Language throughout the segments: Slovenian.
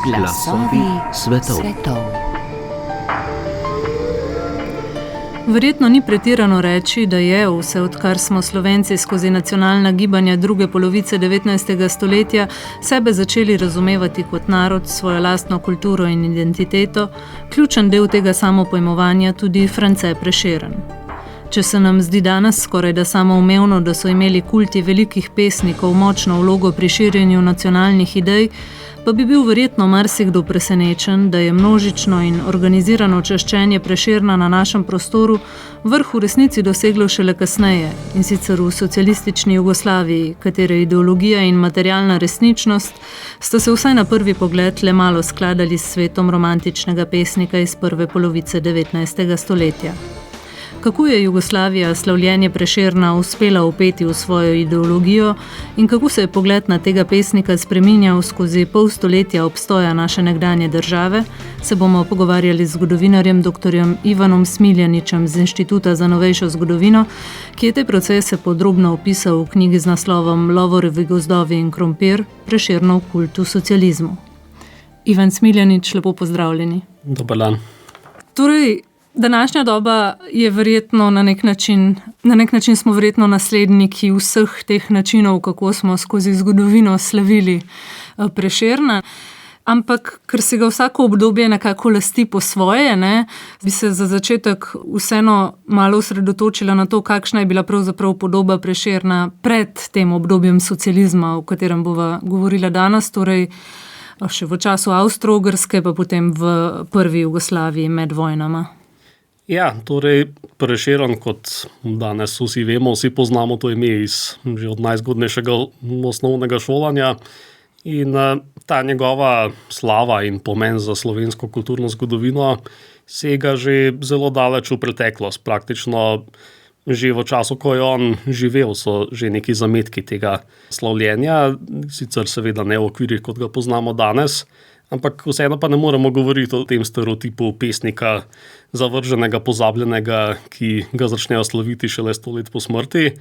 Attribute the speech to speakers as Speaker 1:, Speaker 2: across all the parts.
Speaker 1: Glasovi svetov.
Speaker 2: Verjetno ni pretirano reči, da je vse, odkar smo Slovenci skozi nacionalna gibanja druge polovice 19. stoletja sebe začeli razumevati kot narod, svojo lastno kulturo in identiteto, ključen del tega samopojmovanja tudi France Prešeren. Če se nam zdi danes skorajda samoumevno, da so imeli kulti velikih pesnikov močno vlogo pri širjenju nacionalnih idej, pa bi bil verjetno marsikdo presenečen, da je množično in organizirano čaščenje Prešerna na našem prostoru vrh v resnici doseglo šele kasneje, in sicer v socialistični Jugoslaviji, katere ideologija in materialna resničnost sta se vsaj na prvi pogled le malo skladali s svetom romantičnega pesnika iz prve polovice 19. stoletja. Kako je Jugoslavija slavljenje Prešerna uspela vpeti v svojo ideologijo in kako se je pogled na tega pesnika spreminjal skozi pol stoletja obstoja naše nekdanje države, se bomo pogovarjali z zgodovinarjem dr. Ivanom Smiljanićem z Inštituta za novejšo zgodovino, ki je te procese podrobno opisal v knjigi z naslovom Lovorovi gozdovi in krompir, Prešernov kult v socializmu. Ivan Smiljanić, lepo pozdravljeni.
Speaker 3: Dober dan.
Speaker 2: Torej, današnja doba je verjetno na nek način smo verjetno nasledniki vseh teh načinov, kako smo skozi zgodovino slavili Prešerna. Ampak, ker se ga vsako obdobje nekako lasti po svoje, bi se za začetek vseeno malo osredotočila na to, kakšna je bila pravzaprav podoba Prešerna pred tem obdobjem socializma, o katerem bova govorila danes, torej še v času Avstro-Ogrske, pa potem v prvi Jugoslaviji med vojnama.
Speaker 3: Ja, torej Prešeren, kot danes vsi vemo, vsi poznamo to ime že od najzgodnejšega osnovnega šolanja in ta njegova slava in pomen za slovensko kulturno zgodovino sega že zelo daleč v preteklost. Praktično že v času, ko je on živel, so že neki zametki tega slavljenja, sicer seveda ne v okvirih, kot ga poznamo danes, ampak vseeno pa ne moremo govoriti o tem stereotipu pesnika zavrženega, pozabljenega, ki ga začnejo slaviti šele 100 let po smrti.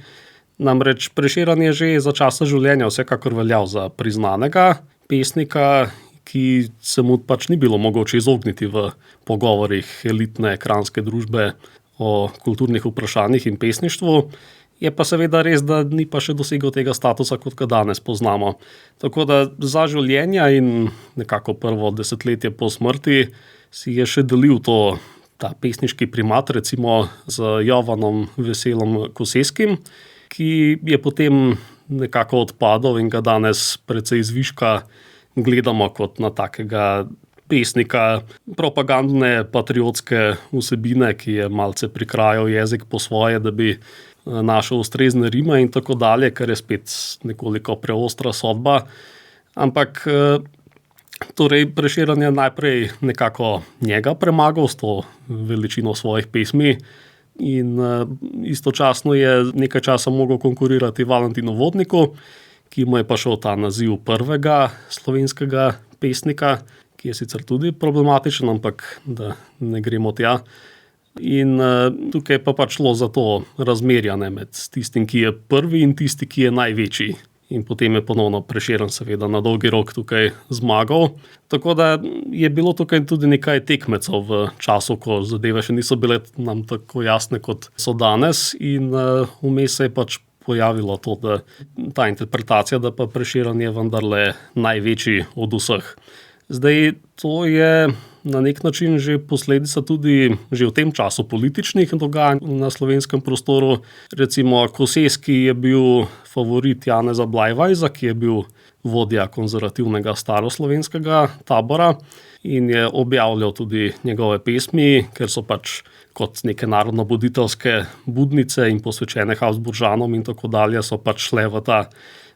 Speaker 3: Namreč Prešeren je že za časa življenja vsekakor veljal za priznanega pesnika, ki se mu pač ni bilo mogoče izogniti v pogovorih elitne kranjske družbe o kulturnih vprašanjih in pesništvu. Je pa seveda res, da ni pa še dosegel tega statusa, kot ga danes poznamo. Tako da za življenja in nekako prvo desetletje po smrti si je še delil ta pesniški primat, recimo z Jovanom Veselom Koseskim, ki je potem nekako odpadel in ga danes precej zviška gledamo kot na takega pesnika propagandne, patriotske vsebine, ki je malce prikrajal jezik po svoje, da bi našel ustrezne rime in tako dalje, kar je spet nekoliko preostra sodba. Ampak torej Prešeren je najprej nekako njega premagal s to veličino svojih pesmi in istočasno je nekaj časa mogel konkurirati Valentinu Vodniku, ki mu je pa šel ta naziv prvega slovenskega pesnika, ki je sicer tudi problematičen, ampak da ne gremo tja. In tukaj pa pač šlo za to razmerjanje med tistim, ki je prvi in tisti, ki je največji. In potem je ponovno Prešeren seveda na dolgi rok tukaj zmagal. Tako da je bilo tukaj tudi nekaj tekmecev v času, ko zadeve še niso bile nam tako jasne, kot so danes. In vmes se je pač pojavilo to, da ta interpretacija, da pa Prešeren je vendarle največji od vseh. Zdaj, to je na nek način že posledica tudi že v tem času političnih dogajanj na slovenskem prostoru. Recimo Koseski je bil favorit Janeza Blajvajza, ki je bil vodja konzervativnega staroslovenskega tabora in je objavljal tudi njegove pesmi, ker so pač kot neke narodnobuditeljske budnice in posvečene Habsburžanom in tako dalje, so pač šle v ta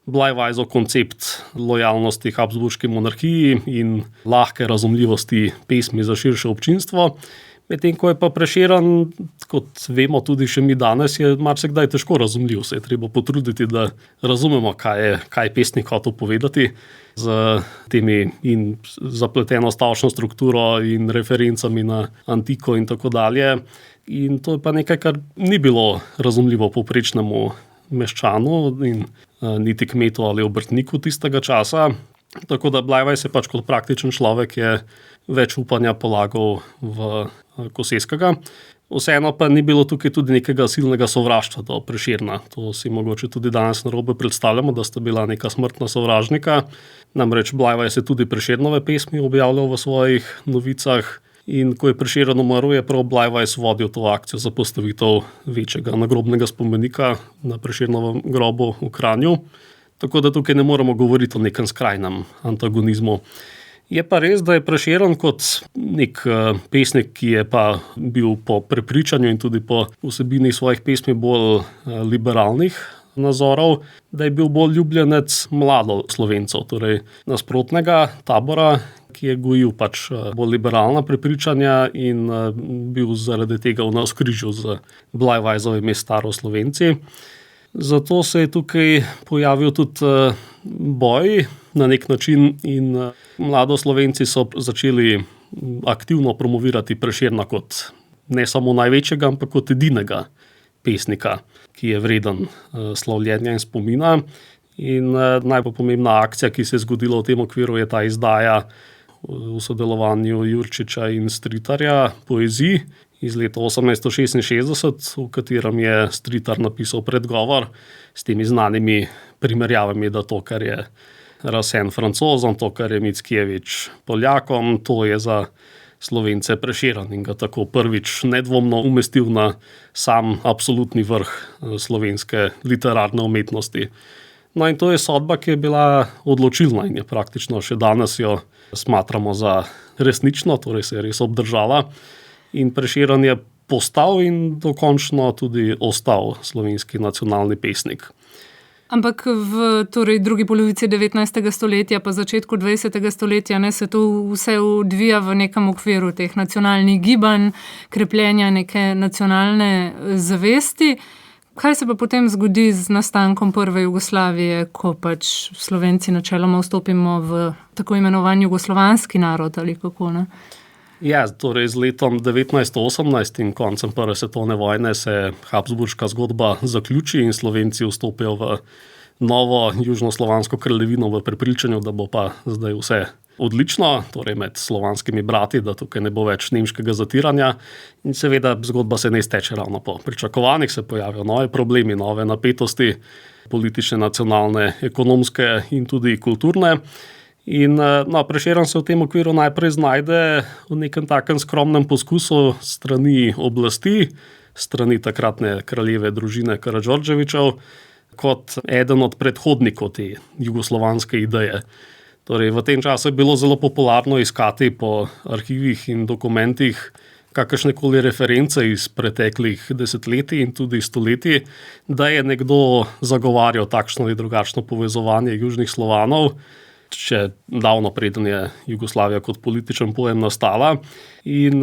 Speaker 3: Blajvajzov koncept lojalnosti Habsburški monarhiji in lahke razumljivosti pesmi za širše občinstvo. Medtem ko je pa Prešeren, kot vemo tudi še mi danes, je marsikdaj težko razumljiv. Se je treba potruditi, da razumemo, kaj je pesnik hotel povedati z temi in zapleteno stavčno strukturo in referencami na antiko in tako dalje. In to je pa nekaj, kar ni bilo razumljivo povprečnemu meščanu in niti kmetu ali obrtniku tistega časa. Tako da Bleiweis je pač kot praktičen človek je več upanja polagal v Koseskega. Vseeno pa ni bilo tukaj tudi nekega silnega sovraštva do Prešerna. To si mogoče tudi danes narobe predstavljamo, da sta bila neka smrtna sovražnika. Namreč Bleiweis je tudi Prešernove pesmi objavljal v svojih novicah in ko je Prešeren umrl, je prav Bleiweis vodil to akcijo za postavitev večjega nagrobnega spomenika na Prešernovem grobu v Kranju. Tako da tukaj ne moremo govoriti o nekem skrajnem antagonizmu. Je pa res, da je Prešeren kot nek pesnik, ki je pa bil po prepričanju in tudi po vsebini svojih pesmi bolj liberalnih nazorov, da je bil bolj ljubljenec mlado Slovencev, torej nasprotnega tabora, ki je gojil pač bolj liberalna prepričanja in bil zaradi tega v navzkrižju z Bleiweisovimi staroslovenci. Zato se je tukaj pojavil tudi boj na nek način in mladoslovenci so začeli aktivno promovirati Prešerna kot ne samo največjega, ampak kot edinega pesnika, ki je vreden slavljenja in spomina. In najbolj pomembna akcija, ki se je zgodila v tem okviru, je ta izdaja v sodelovanju Jurčiča in Stritarja poezij iz leta 1866, v katerem je Stritar napisal predgovor s temi znanimi primerjavami, da to, kar je Rasen Francozom, to, kar je Mickiewicz Poljakom, to je za Slovence Prešeren in ga tako prvič nedvomno umestil na sam absolutni vrh slovenske literarne umetnosti. No in to je sodba, ki je bila odločilna in je praktično še danes jo smatramo za resnično, torej se je res obdržala. In Prešeren je postal in dokončno tudi ostal slovenski nacionalni pesnik.
Speaker 2: Ampak v drugi polovici 19. stoletja pa začetku 20. stoletja se to vse odvija v nekem okviru teh nacionalnih gibanj, krepljenja neke nacionalne zavesti. Kaj se pa potem zgodi z nastankom prve Jugoslavije, ko pač Slovenci načeloma vstopimo v tako imenovan jugoslovanski narod ali kako, ne?
Speaker 3: Ja, torej z letom 1918 in koncem prve svetovne vojne se habsburška zgodba zaključi in Slovenci vstopijo v novo južnoslovansko kraljevino v prepričanju, da bo pa zdaj vse odlično, torej med slovanskimi brati, da tukaj ne bo več nemškega zatiranja. In seveda zgodba se ne izteče ravno po pričakovanjih, se pojavijo nove problemi, nove napetosti, politične, nacionalne, ekonomske in tudi kulturne. In Prešeren se v tem okviru najprej znajde v nekem takem skromnem poskusu strani oblasti, strani takratne kraljeve družine Karađorđevićev, kot eden od predhodnikov te jugoslovanske ideje. Torej, v tem času je bilo zelo popularno iskati po arhivih in dokumentih kakršnekoli reference iz preteklih desetletij in tudi stoletij, da je nekdo zagovarjal takšno ali drugačno povezovanje južnih Slovanov, še davno preden je Jugoslavija kot političen pojem nastala. In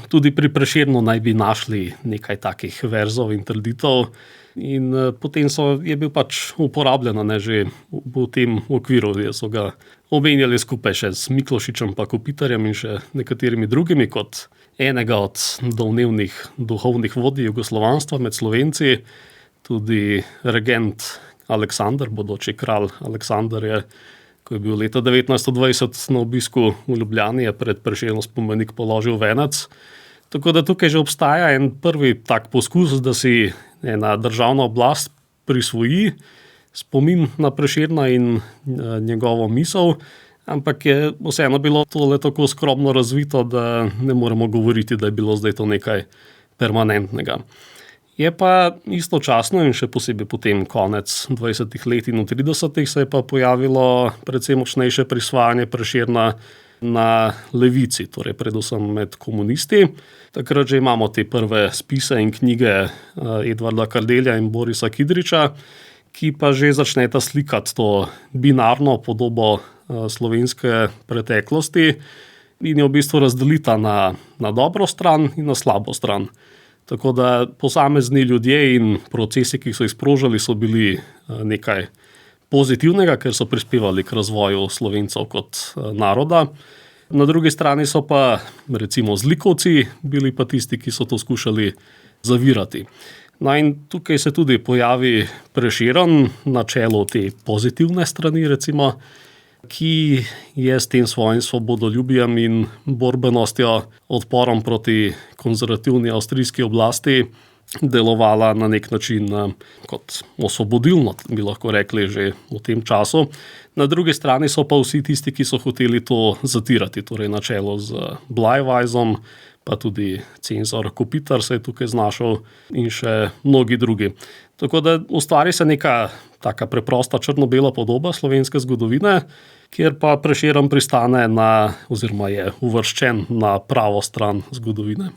Speaker 3: tudi pri Prešernu naj bi našli nekaj takih verzov in trditev. In potem je bil pač uporabljen že v tem okviru. So ga omenjali skupaj še s Miklošičem pa Kopitarjem in še nekaterimi drugimi kot enega od domnevnih duhovnih vodij jugoslovanstva med Slovenci. Tudi regent Aleksander, bodoči kralj Aleksander je, ko je bil leta 1920 na obisku v Ljubljani, je pred Prešernov spomenik položil venec. Tako da tukaj že obstaja en prvi tak poskus, da si ena državna oblast prisvoji spomin na Prešerna in njegovo misel, ampak je vseeno bilo tole tako skromno razvito, da ne moremo govoriti, da je bilo zdaj to nekaj permanentnega. Je pa istočasno in še posebej potem konec 20. let in v 30. se je pa pojavilo predvsem močnejše prisvajanje Prešerna na levici, torej predvsem med komunisti. Takrat že imamo te prve spise in knjige Edvarda Kardelja in Borisa Kidriča, ki pa že začneta slikati to binarno podobo slovenske preteklosti in jo v bistvu razdelita na dobro stran in na slabo stran. Tako da posamezni ljudje in procesi, ki so jih sprožili, so bili nekaj pozitivnega, ker so prispevali k razvoju Slovencev kot naroda. Na drugi strani so pa recimo zlikovci bili pa tisti, ki so to skušali zavirati. No in tukaj se tudi pojavi Prešeren na čelu te pozitivne strani, recimo, ki je s tem svojim svobodoljubjem in borbenostjo, odporom proti konzervativni avstrijski oblasti delovala na nek način kot osvobodilno, bi lahko rekli že v tem času. Na drugi strani so pa vsi tisti, ki so hoteli to zatirati, torej na čelu z Bleiweissom, pa tudi cenzor Kopitar se je tukaj znašel in še mnogi drugi. Tako da ustvari se neka taka preprosta črno-bela podoba slovenske zgodovine, kjer pa Prešeren pristane oziroma je uvrščen na pravo stran zgodovine.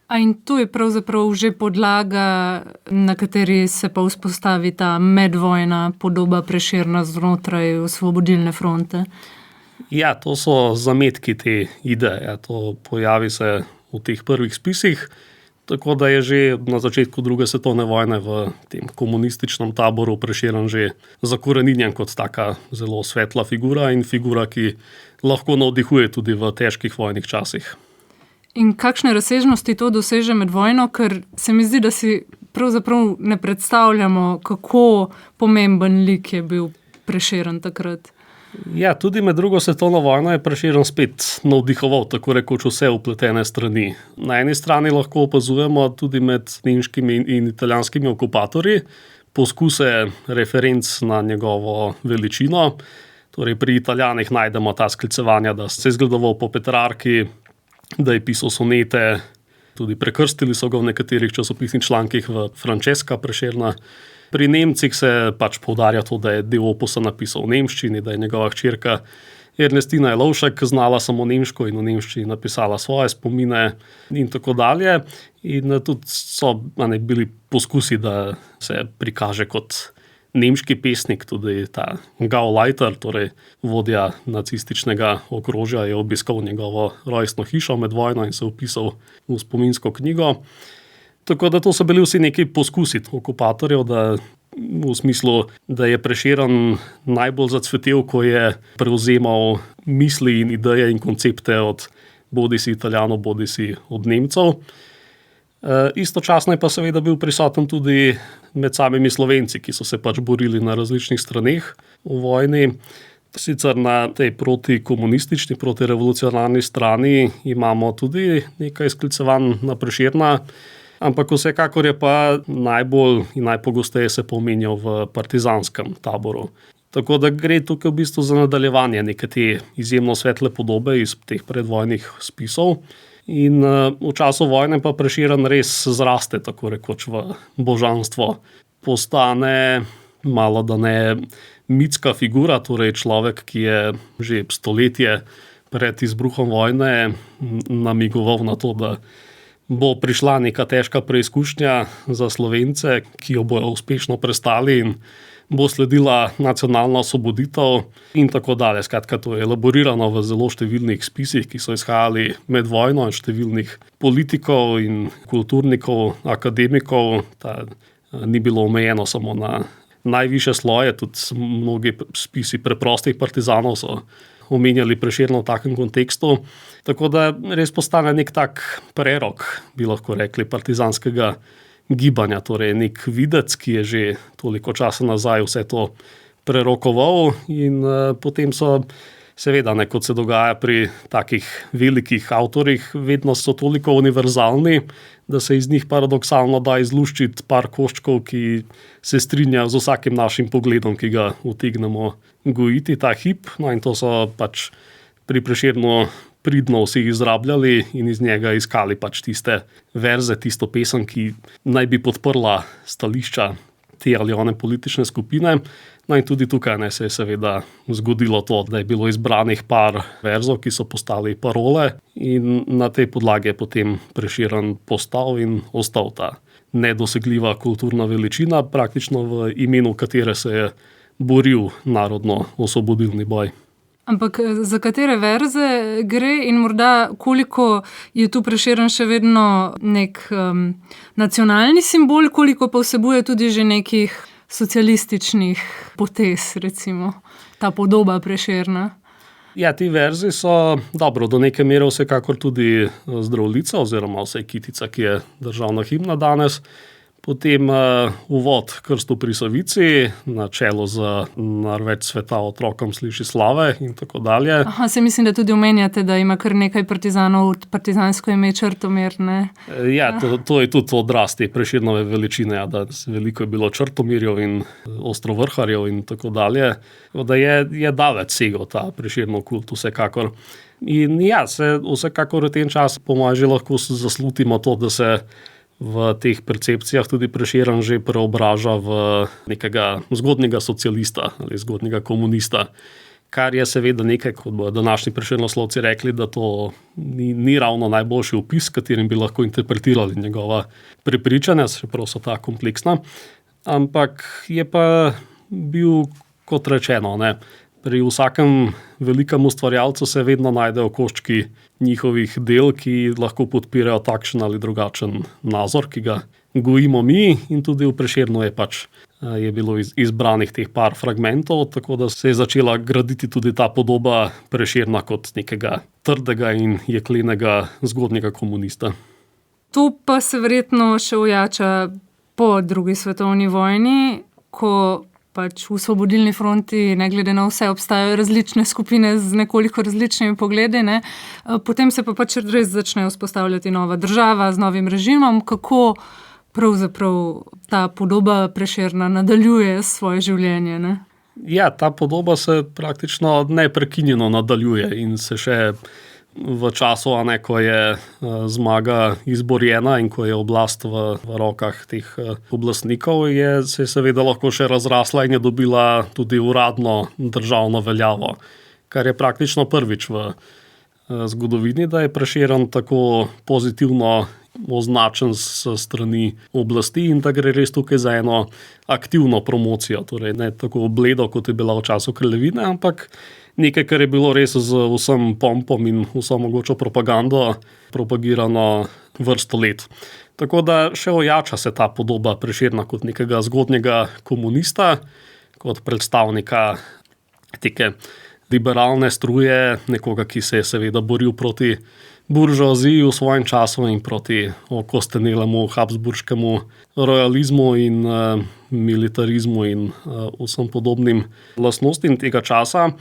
Speaker 2: In to je pravzaprav že podlaga, na kateri se pa vzpostavi ta medvojna podoba Prešerna znotraj Osvobodilne fronte.
Speaker 3: Ja, to so zametki te ideje. To pojavi se v teh prvih spisih, tako da je že na začetku druge svetovne vojne v tem komunističnem taboru Prešeren že zakoreninjen kot taka zelo svetla figura in figura, ki lahko navdihuje tudi v težkih vojnih časih.
Speaker 2: In kakšne razsežnosti to doseže med vojno, ker se mi zdi, da si pravzaprav ne predstavljamo, kako pomemben lik je bil Prešeren takrat.
Speaker 3: Ja, tudi med drugo svetovno vojno je Prešeren spet navdihoval tako rekoč vse vpletene strani. Na eni strani lahko opazujemo tudi med nemškimi in italijanskimi okupatorji poskuse referenc na njegovo veličino. Torej pri Italijanih najdemo ta sklicevanja, da se je zgledoval po Petrarki, da je pisal sonete, tudi prekrstili so ga v nekaterih časopisnih člankih v Francesca Prešerna. Pri Nemcih se pač poudarja to, da je del opusa napisal v nemščini, da je njegova hčerka Ernestina Jelovšek znala samo nemško in v nemščini napisala svoje spomine in tako dalje. In tudi so bili poskusi, da se prikaže kot nemški pesnik, tudi ta Gauleiter, torej vodja nacističnega okrožja, je obiskal njegovo rojstno hišo med vojno in se vpisal v spominsko knjigo. Tako da to so bili vsi neki poskusi okupatorjev, da v smislu, da je Prešeren najbolj zacvetel, ko je prevzemal misli in ideje in koncepte od bodisi Italijanov, bodisi od Nemcev. Istočasno je pa seveda bil prisoten tudi med samimi Slovenci, ki so se pač borili na različnih straneh v vojni. Sicer na tej protikomunistični, protirevolucionarni strani imamo tudi nekaj sklicevanj na Prešerna, ampak vsekakor je pa najbolj in najpogosteje se pomenjal v partizanskem taboru. Tako da gre tukaj v bistvu za nadaljevanje neke te izjemno svetle podobe iz teh predvojnih spisov. In v času vojne pa Prešeren res zraste tako rekoč v božanstvo. Postane malo da ne mitska figura, torej človek, ki je že stoletje pred izbruhom vojne namigoval na to, da bo prišla neka težka preizkušnja za Slovence, ki jo bojo uspešno prestali in bo sledila nacionalna osvoboditev in tako dalje. Skratka, to je elaborirano v zelo številnih spisih, ki so izhajali med vojno, številnih politikov in kulturnikov, akademikov. Ni bilo omejeno samo na najvišje sloje, tudi mnogi spisi preprostih partizanov so omenjali Prešerna v takem kontekstu. Tako da res postane nek tak prerok, bi lahko rekli, partizanskega gibanja, torej nek videc, ki je že toliko časa nazaj vse to prerokoval in potem so seveda, kot se dogaja pri takih velikih avtorjih, vedno so toliko univerzalni, da se iz njih paradoksalno da izluščiti par koščkov, ki se strinjajo z vsakim našim pogledom, ki ga utegnemo gojiti ta hip. No in to so pač pri Prešernu pridno vsi izrabljali in iz njega iskali pač tiste verze, tisto pesem, ki naj bi podprla stališča te ali one politične skupine. No in tudi tukaj se je seveda zgodilo to, da je bilo izbranih par verzov, ki so postali parole in na tej podlagi je potem Prešeren postal in ostal ta nedosegljiva kulturna veličina, praktično v imenu katere se je boril narodno-osvobodilni boj.
Speaker 2: Ampak za katere verze gre in morda koliko je tu Prešeren še vedno nek nacionalni simbol, koliko pa vsebuje tudi že nekih socialističnih potez, recimo, ta podoba Prešerna?
Speaker 3: Ja, ti verzi so, dobro, do neke mere vsekakor tudi Zdravljica oziroma vsaj Kitica, ki je državna himna danes. Potem uvod Krstu pri Savici, na čelo z Nar več sveta otrokom sliši slave in tako dalje.
Speaker 2: Aha, se mislim, da tudi omenjate, da ima kar nekaj partizanov, partizansko ime Črtomir, ne?
Speaker 3: Ja, to je tudi odraz te Prešernove veličine, ja, da veliko je bilo Črtomirjev in Ostrovrharjev in tako dalje. Da je daleč segel ta Prešernov kult vsekakor. In ja, se vsekakor v tem času po mojem že lahko zaslutimo to, da se v teh percepcijah tudi Prešeren že preobraža v nekega zgodnjega socialista ali zgodnjega komunista, kar je seveda nekaj, kot bodo današnji prešernoslovci rekli, da to ni ravno najboljši opis, katerim bi lahko interpretirali njegova prepričanja, čeprav so ta kompleksna, ampak je pa bil, kot rečeno, ne, pri vsakem velikem ustvarjalcu se vedno najdejo koščki njihovih del, ki lahko podpirajo takšen ali drugačen nazor, ki ga gojimo mi, in tudi v Prešernu je bilo izbranih teh par fragmentov, tako da se je začela graditi tudi ta podoba Prešerna kot nekega trdega in jeklenega zgodnjega komunista.
Speaker 2: To pa se verjetno še ojača po drugi svetovni vojni, ko v Osvobodilni fronti, ne glede na vse, obstajajo različne skupine z nekoliko različnimi pogledi, ne. Potem se pa res začne vzpostavljati nova država z novim režimom. Kako pravzaprav ta podoba Prešerna nadaljuje svoje življenje, ne?
Speaker 3: Ja, ta podoba se praktično neprekinjeno nadaljuje in se še v času, ko je zmaga izborjena in ko je oblast v rokah teh oblastnikov, se je seveda lahko še razrasla in je dobila tudi uradno državno veljavo, kar je praktično prvič v zgodovini, da je Prešeren tako pozitivno označen s strani oblasti in da gre res tukaj za eno aktivno promocijo, torej ne tako bledo, kot je bila v času kraljevine, ampak nekaj, kar je bilo res z vsem pompom in vso mogočo propagando propagirano vrsto let. Tako da še ojača se ta podoba Prešerna kot nekega zgodnjega komunista, kot predstavnika teke liberalne struje, nekoga, ki se je seveda boril proti buržoaziji v svojem času in proti okostenelemu habsburškemu royalizmu in militarizmu in vsem podobnim lastnostim tega časa,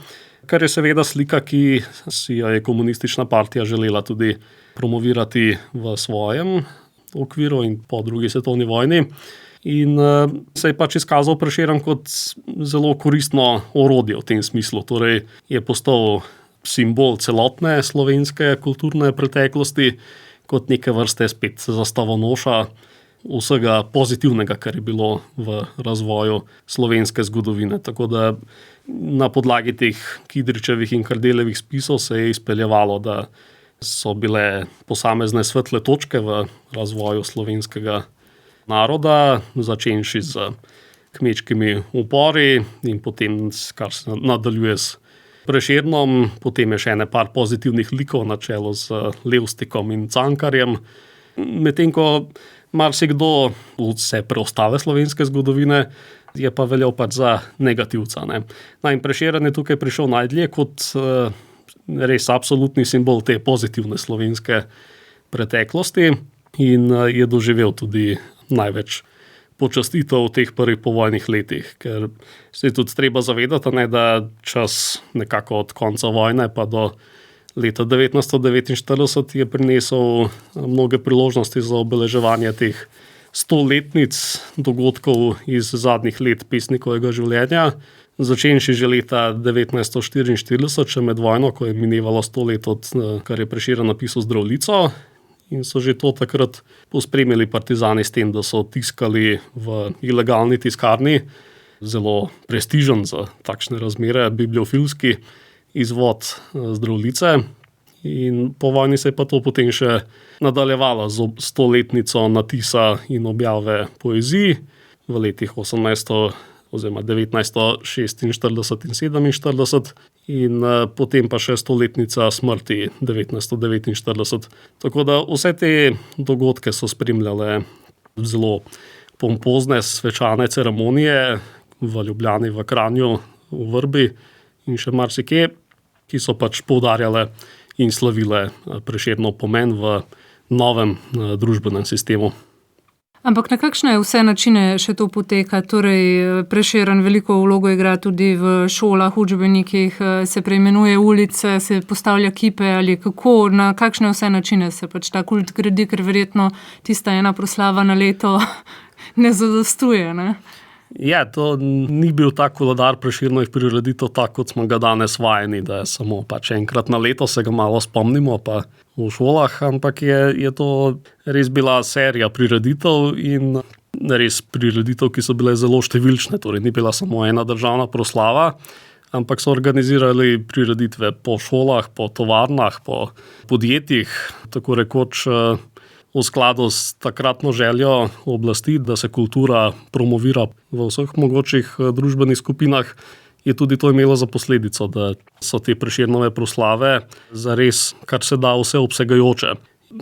Speaker 3: kar je seveda slika, ki si jo je komunistična partija želela tudi promovirati v svojem okviru in po drugi svetovni vojni. In se je izkazal Prešeren kot zelo koristno orodje v tem smislu. Torej je postal simbol celotne slovenske kulturne preteklosti, kot neke vrste spet zastavonoša vsega pozitivnega, kar je bilo v razvoju slovenske zgodovine. Tako da na podlagi teh Kidričevih in Kardeljevih spisov se je izpeljevalo, da so bile posamezne svetle točke v razvoju slovenskega naroda, začenši z kmečkimi upori in potem, kar se nadaljuje s Prešernom, potem je še ene par pozitivnih likov na čelu z Levstikom in Cankarjem, medtem ko marsikdo vse preostale slovenske zgodovine je pa veljal za negativca, ne. In Prešeren je tukaj prišel najdlje kot res absolutni simbol te pozitivne slovenske preteklosti in je doživel tudi največ počastitev v teh prvih povojnih letih, ker se je tudi treba zavedati, da čas nekako od konca vojne pa do leta 1949 je prinesel mnoge priložnosti za obeleževanje teh 100-letnic dogodkov iz zadnjih let pesnikovega življenja, začenši že leta 1944, še med vojno, ko je minevalo 100 let od kar je Prešeren napisal Zdravljico, in so že to takrat pospremili partizani s tem, da so tiskali v ilegalni tiskarni, zelo prestižen za takšne razmere, bibliofilski izvod Zdravljice. In po vojni se je pa to potem še nadaljevalo z 100-letnico natisa in objave poeziji v letih 1946 in 1947. in potem pa še 100-letnica smrti 1949. Tako da vse te dogodke so spremljale zelo pompozne svečane ceremonije v Ljubljani, v Kranju, v Vrbi in še marsikje, ki so pač poudarjale in slavile Prešernov pomen v novem družbenem sistemu.
Speaker 2: Ampak na kakšne vse načine še to poteka? Torej, Prešeren veliko vlogo igra tudi v šolah, učbenikih, se preimenuje ulice, se postavlja kipe ali kako, na kakšne vse načine se pač ta kult gradi, ker verjetno tista ena proslava na leto ne zadostuje, ne?
Speaker 3: Ja, to ni bil tak koledar Prešernovih prireditev, tako kot smo ga danes vajeni, da je samo pač enkrat na leto se ga malo spomnimo pa v šolah, ampak je to res bila serija prireditev in res prireditev, ki so bile zelo številčne, torej ni bila samo ena državna proslava, ampak so organizirali prireditve po šolah, po tovarnah, po podjetjih, tako rekoč v skladu s takratno željo oblasti, da se kultura promovira v vseh mogočih družbenih skupinah, je tudi to imelo za posledico, da so te Prešernove proslave zares kar se da vseobsegajoče.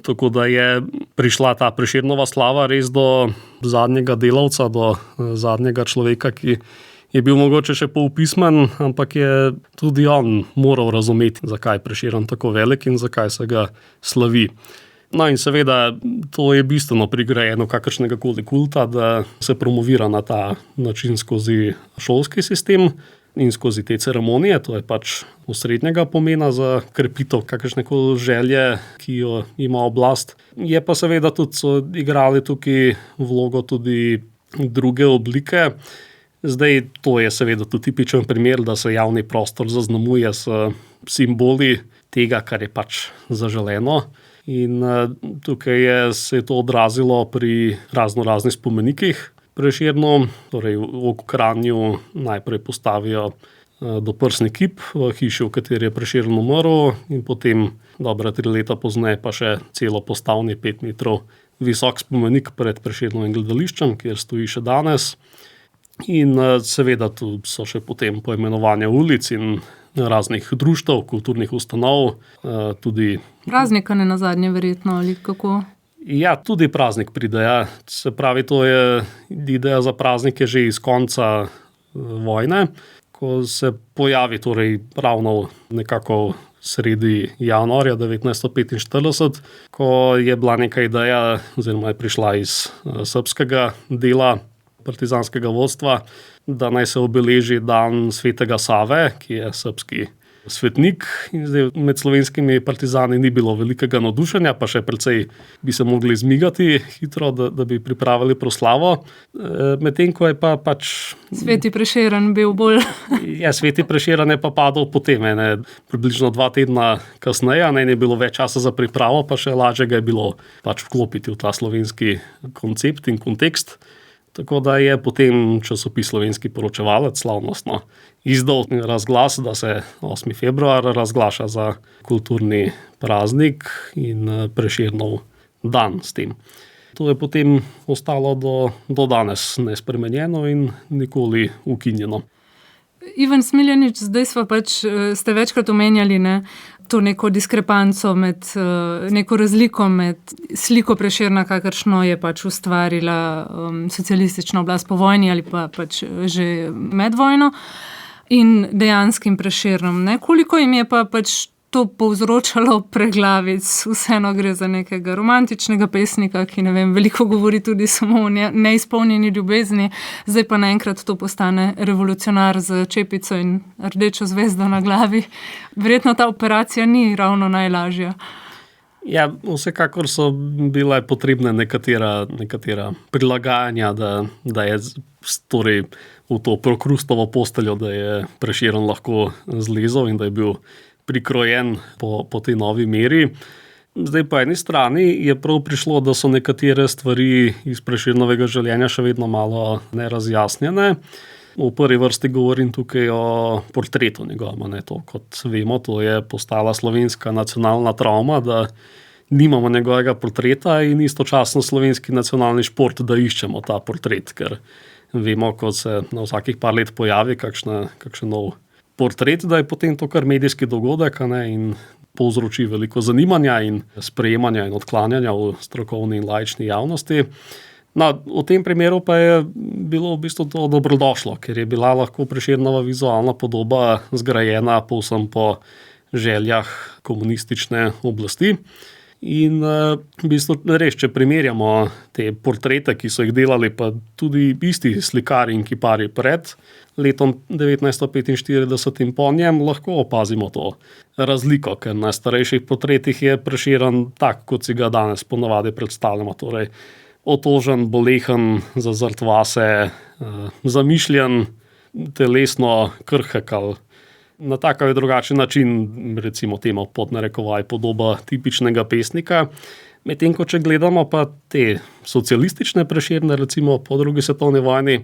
Speaker 3: Tako da je prišla ta Prešernova slava res do zadnjega delavca, do zadnjega človeka, ki je bil mogoče še polopismen, ampak je tudi on moral razumeti, zakaj je Prešeren tako velik in zakaj se ga slavi. No in seveda to je bistveno prigrajeno kakršnega koli kulta, da se promovira na ta način skozi šolski sistem in skozi te ceremonije, to je pač osrednjega pomena za krepitev kakršne koli želje, ki jo ima oblast. Je pa seveda tudi so igrali tukaj vlogo tudi druge oblike. Zdaj, to je seveda tudi tipičen primer, da se javni prostor zaznamuje s simboli tega, kar je pač zaželeno. In tukaj se je to odrazilo pri raznoraznih spomenikih Prešernu, torej v Kranju najprej postavijo doprsni kip v hiši, v kateri je Prešeren umrl, in potem dobra 3 leta pozneje pa še celopostavni 5 metrov visok spomenik pred Prešernovim gledališčem, kjer stoji še danes. In seveda tu so še potem poimenovanja ulic in raznih društev, kulturnih ustanov, tudi
Speaker 2: praznika ne nazadnje verjetno, ali kako?
Speaker 3: Ja, tudi praznik pride, ja. Se pravi, to je ideja za praznik je že iz konca vojne, ko se pojavi torej ravno nekako sredi januarja 1945, ko je bila neka ideja, oziroma je prišla iz srbskega dela partizanskega vodstva, da naj se obeleži dan svetega Save, ki je srbski svetnik. In zdaj med slovenskimi partizani ni bilo velikega navdušenja, pa še precej bi se mogli zmigati hitro, da bi pripravili proslavo. Medtem ko je pa pač
Speaker 2: Sveti Prešeren bil bolj
Speaker 3: Ja, Sveti Prešeren je pa padel potem, približno 2 tedna kasneje, je bilo več časa za pripravo, pa še lažje ga je bilo pač vklopiti v ta slovenski koncept in kontekst. Tako da je potem časopis Slovenski poročevalec slavnostno izdal razglas, da se 8. februar razglaša za kulturni praznik in Prešernov dan s tem. To je potem ostalo do danes nespremenjeno in nikoli ukinjeno.
Speaker 2: Ivan Smiljanić, zdaj ste večkrat omenjali, to neko diskrepanco neko razliko med sliko Prešerna, kakršno je pač ustvarila socialistična oblast po vojni ali pa pač že med vojno, in dejanskim Prešernom. Koliko jim je pa pač to povzročalo preglavic? Vseeno gre za nekega romantičnega pesnika, ki veliko govori tudi samo o neizpolnjeni ljubezni, zdaj pa naenkrat to postane revolucionar z čepico in rdečo zvezdo na glavi. Verjetno ta operacija ni ravno najlažja.
Speaker 3: Ja, vsekakor so bile potrebne nekatera prilagajanja, da je torej v to prokrustovo posteljo, da je Prešeren lahko zlezel in da je bil prikrojen po tej novi meri. Zdaj po eni strani je prav prišlo, da so nekatere stvari iz Prešernovega življenja še vedno malo nerazjasnjene. V prvi vrsti govorim tukaj o portretu njegovem. To, kot vemo, to je postala slovenska nacionalna travma, da nimamo njegovega portreta, in istočasno slovenski nacionalni šport, da iščemo ta portret, ker vemo, ko se na vsakih par let pojavi kakšen nov portret, da je potem to kar medijski dogodek, a ne, in povzroči veliko zanimanja in sprejemanja in odklanjanja v strokovni in laični javnosti. No, v tem primeru pa je bilo v bistvu to dobrodošlo, ker je bila lahko Prešernova vizualna podoba zgrajena povsem po željah komunistične oblasti. In v bistvu res, če primerjamo te portrete, ki so jih delali pa tudi isti slikari in kiparji pred letom 1945 in po njem, lahko opazimo to razliko, ker na starejših portretih je Prešeren tak, kot si ga danes ponavadi predstavljamo, torej otožen, bolehen, zazrt vase, zamišljen, telesno krhek ali na tak ali drugačen način, recimo temu pod narekovaj podoba tipičnega pesnika. Medtem ko če gledamo pa te socialistične Prešerne, recimo po drugi svetovni vojni,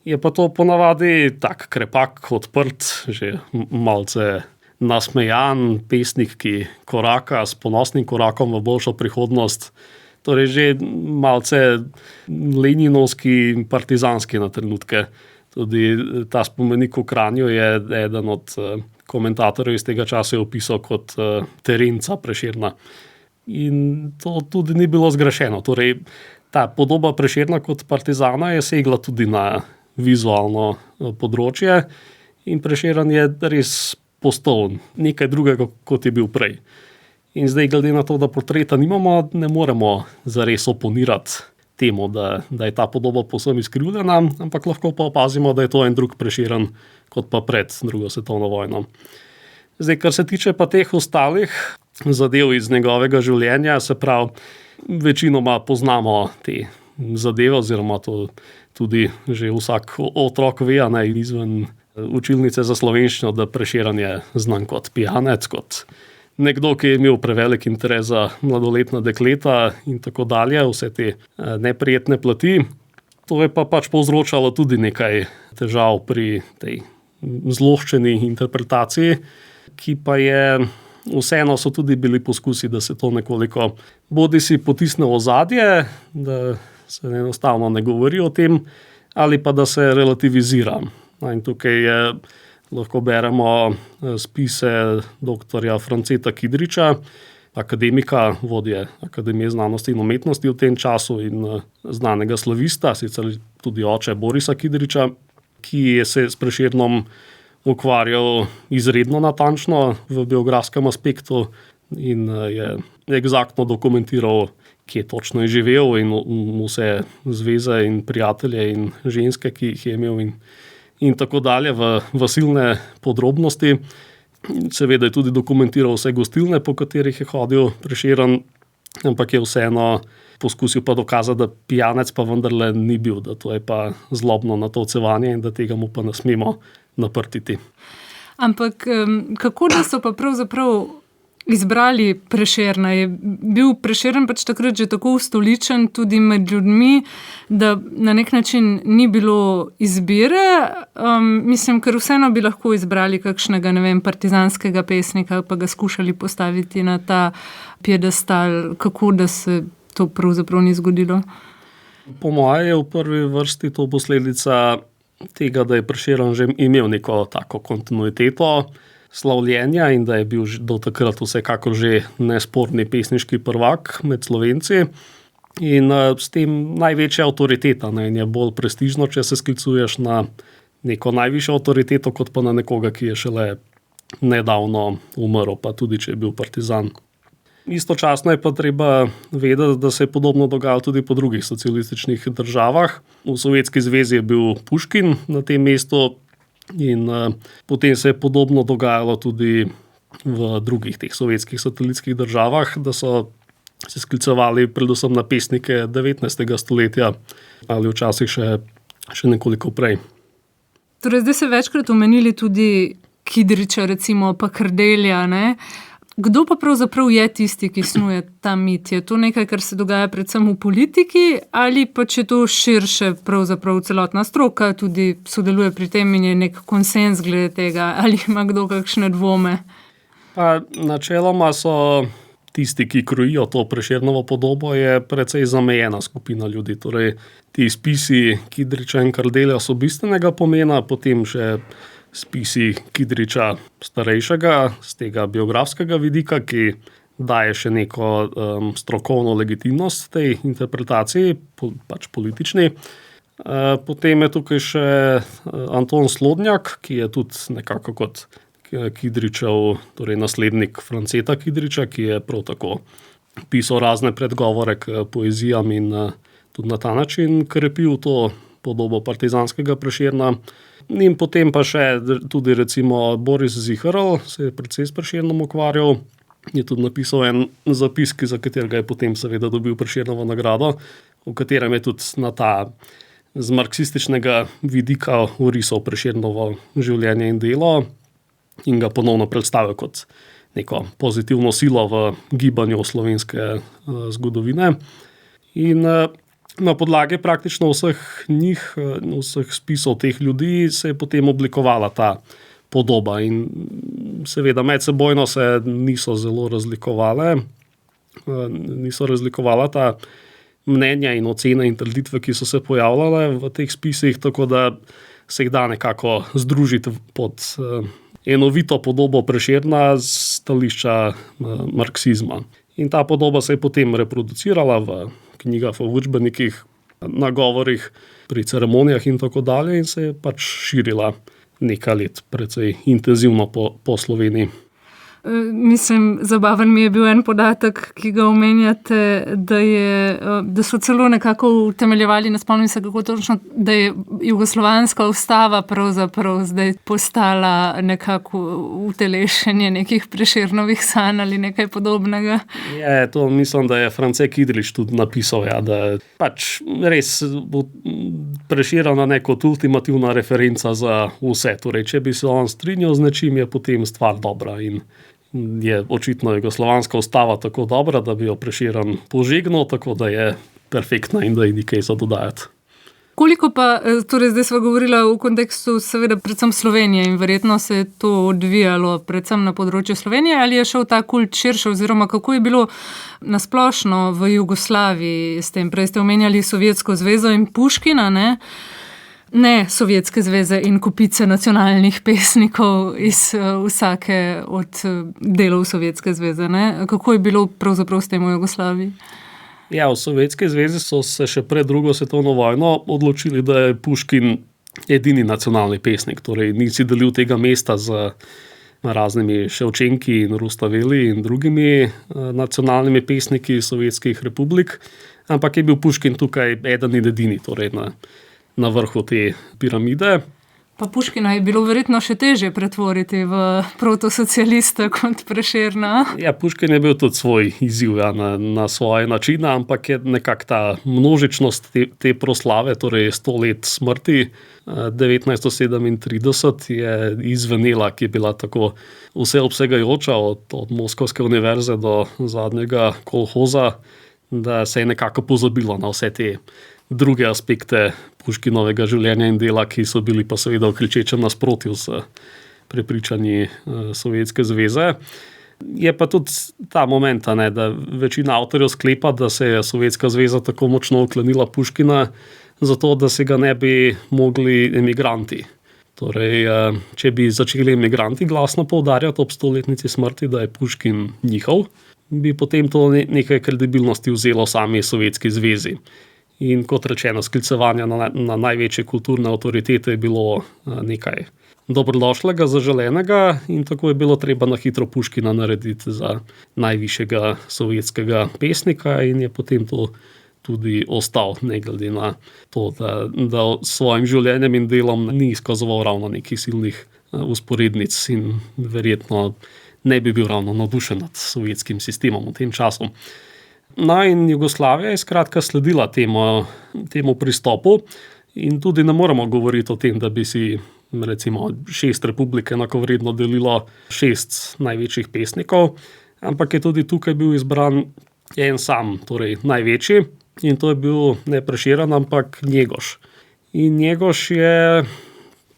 Speaker 3: je pa to ponavadi tak krepak, odprt, že malce nasmejan pesnik, ki koraka s ponosnim korakom v boljšo prihodnost. Torej že malce leninovski in partizanski na trenutke. Tudi ta spomenik v Kranju je eden od komentatorjev iz tega časa opisal kot terenca Prešerna. In to tudi ni bilo zgrešeno. Torej, ta podoba Prešerna kot partizana je segla tudi na vizualno področje in Prešeren je res postal nekaj drugega, kot je bil prej. In zdaj, glede na to, da portreta nimamo, ne moremo zares oponirati temu, da je ta podoba povsem izkrivljena, ampak lahko pa opazimo, da je to en drug Prešeren kot pa pred drugo svetovno vojno. Zdaj, kar se tiče pa teh ostalih zadev iz njegovega življenja, se pravi, večinoma poznamo te zadeve, oziroma to tudi že vsak otrok ve, ne, izven učilnice za slovenščino, da Prešeren je znan kot pijanec, kot nekdo, ki je imel prevelik interes za mladoletna dekleta in tako dalje, vse te neprijetne plati. To je pa pač povzročalo tudi nekaj težav pri tej zloščeni interpretaciji, ki pa je vseeno so tudi bili poskusi, da se to nekoliko bodisi potisne v ozadje, da se enostavno ne govori o tem, ali pa da se relativizira. In tukaj je lahko beremo spise doktorja Franceta Kidriča, akademika, vodje Akademije znanosti in umetnosti v tem času in znanega slavista, sicer tudi oče Borisa Kidriča, ki je se s Prešernom ukvarjal izredno natančno v biografskem aspektu in je eksaktno dokumentiral, kje točno je živel in vse zveze in prijatelje in ženske, ki jih je imel in tako dalje v silne podrobnosti. Seveda je tudi dokumentiral vse gostilne, po katerih je hodil Prešeren, ampak je vseeno poskusil pa dokazati, da pijanec pa vendarle ni bil, da to je pa zlobno natovcevanje in da tega mu pa ne smemo naprtiti.
Speaker 2: Ampak kako da so pa pravzaprav izbrali Prešerna? Je bil Prešeren pač takrat že tako ustoličen tudi med ljudmi, da na nek način ni bilo izbire? Mislim, ker vseeno bi lahko izbrali kakšnega, ne vem, partizanskega pesnika, pa ga skušali postaviti na ta piedestal. Kako da se to pravzaprav ni zgodilo?
Speaker 3: Po moje je v prvi vrsti to posledica tega, da je Prešeren že imel neko tako kontinuiteto slavljenja in da je bil do takrat vsekakor že nesporni pesniški prvak med Slovenci in s tem največja avtoriteta, ne, in je bolj prestižno, če se sklicuješ na neko najvišjo avtoriteto, kot pa na nekoga, ki je šele nedavno umrl, pa tudi če je bil partizan. Istočasno je pa treba vedeti, da se je podobno dogajalo tudi po drugih socialističnih državah. V Sovjetski zvezi je bil Puškin na tem mestu in potem se je podobno dogajalo tudi v drugih teh sovjetskih satelitskih državah, da so se sklicevali predvsem na pesnike 19. stoletja ali včasih še nekoliko prej.
Speaker 2: Torej, zdaj se večkrat omenili tudi Kidriča, recimo, pa Kardelja, ne? Kdo pa pravzaprav je tisti, ki snuje ta mit? Je to nekaj, kar se dogaja predvsem v politiki, ali pa če to širše pravzaprav celotna stroka tudi sodeluje pri tem in je nek konsens glede tega, ali ima kdo kakšne dvome?
Speaker 3: Pa načeloma so tisti, ki krojijo to Prešernovo podobo, je precej zamejena skupina ljudi. Torej, ti spisi Kidriča in Kardelja so bistvenega pomena, potem še spisi Kidriča starejšega z tega biografskega vidika, ki daje še neko strokovno legitimnost tej interpretaciji, pač politični. Potem je tukaj še Anton Slodnjak, ki je tudi nekako kot Kidričev, torej naslednik Franceta Kidriča, ki je prav tako pisal razne predgovore k poezijam in tudi na ta način krepil to podobo partizanskega Prešerna. In potem pa še tudi recimo Boris Ziherl se je precej s Prešernom ukvarjal. Je tudi napisal en zapis, za katerega je potem seveda dobil Prešernovo nagrado, v katerem je tudi na ta z marksističnega vidika orisal Prešernovo življenje in delo in ga ponovno predstavil kot neko pozitivno silo v gibanju slovenske zgodovine. In na podlagi praktično vseh njih, vseh spisov teh ljudi se je potem oblikovala ta podoba in seveda medsebojno se niso zelo razlikovale, ta mnenja in ocene in trditve, ki so se pojavljale v teh spisih, tako da se jih da nekako združiti pod enovito podobo Prešerna z stališča marksizma. In ta podoba se je potem reproducirala v knjigah, v učbenikih, nagovorih, pri ceremonijah in tako dalje in se je pač širila nekaj let, precej intenzivno po Sloveniji.
Speaker 2: Mislim, zabaven mi je bil en podatek, ki ga omenjate, da so celo nekako utemeljevali, ne spomnim se kako točno, da je jugoslovanska ustava pravzaprav zdaj postala nekako utelešenje nekih Prešernovih sanj ali nekaj podobnega.
Speaker 3: To mislim, da je France Kidrič tudi napisal, da pač res Prešerna kot ultimativna referenca za vse. Torej, če bi se on strinjal z nečim, je potem stvar dobra in je očitno jugoslovanska ustava tako dobra, da bi jo Prešeren požignil, tako da je perfektna in da ji ni kaj za dodajati.
Speaker 2: Koliko pa, torej zdaj sva govorila v kontekstu seveda predvsem Slovenije in verjetno se je to odvijalo predvsem na področju Slovenije, ali je šel ta kult širše oziroma kako je bilo nasplošno v Jugoslaviji s tem? Prej ste omenjali Sovjetsko zvezo in Puškina, ne Sovjetske zveze in kupice nacionalnih pesnikov iz vsake od delov Sovjetske zveze. Kako je bilo pravzaprav s tem v Jugoslaviji?
Speaker 3: V Sovjetski zvezi so se še pred drugo svetovno vojno odločili, da je Puškin edini nacionalni pesnik. Torej nisi delil tega mesta z raznimi Ševčenki in Rustaveli in drugimi nacionalnimi pesniki sovjetskih republik, ampak je bil Puškin tukaj eden in edini, torej na vrhu te piramide.
Speaker 2: Pa Puškina je bilo verjetno še težje pretvoriti v protosocialista kot Prešerna.
Speaker 3: Puškin je bil tudi svoj izziv na svoje načine, ampak je nekako ta množičnost te proslave, torej 100 let smrti, 1937 je izvenela, ki je bila tako vseobsegajoča od Moskovske univerze do zadnjega kolhoza, da se je nekako pozabilo na vse te druge aspekte Puškinovega življenja in dela, ki so bili pa seveda v kričečem nasprotju s prepričanji Sovjetske zveze. Je pa tudi ta moment, da večina avtorjev sklepa, da se je Sovjetska zveza tako močno oklenila Puškina, zato da se ga ne bi mogli emigranti. Torej, če bi začeli emigranti glasno poudarjati ob 100-letnici smrti, da je Puškin njihov, bi potem to nekaj kredibilnosti vzelo sami Sovjetski zvezi. In kot rečeno, sklicevanje na največje kulturne avtoritete je bilo nekaj dobrodošlega, zaželenega in tako je bilo treba na hitro Puškina narediti za najvišjega sovjetskega pesnika in je potem to tudi ostal, ne glede na to, da s svojim življenjem in delom ni izkazoval ravno nekih silnih usporednic in verjetno ne bi bil ravno navdušen nad sovjetskim sistemom v tem času. In Jugoslavija je skratka sledila temu pristopu in tudi ne moremo govoriti o tem, da bi si recimo 6 republik enakovredno delilo 6 največjih pesnikov, ampak je tudi tukaj bil izbran en sam, torej največji in to je bil ne Prešeren, ampak Njegoš. In Njegoš je,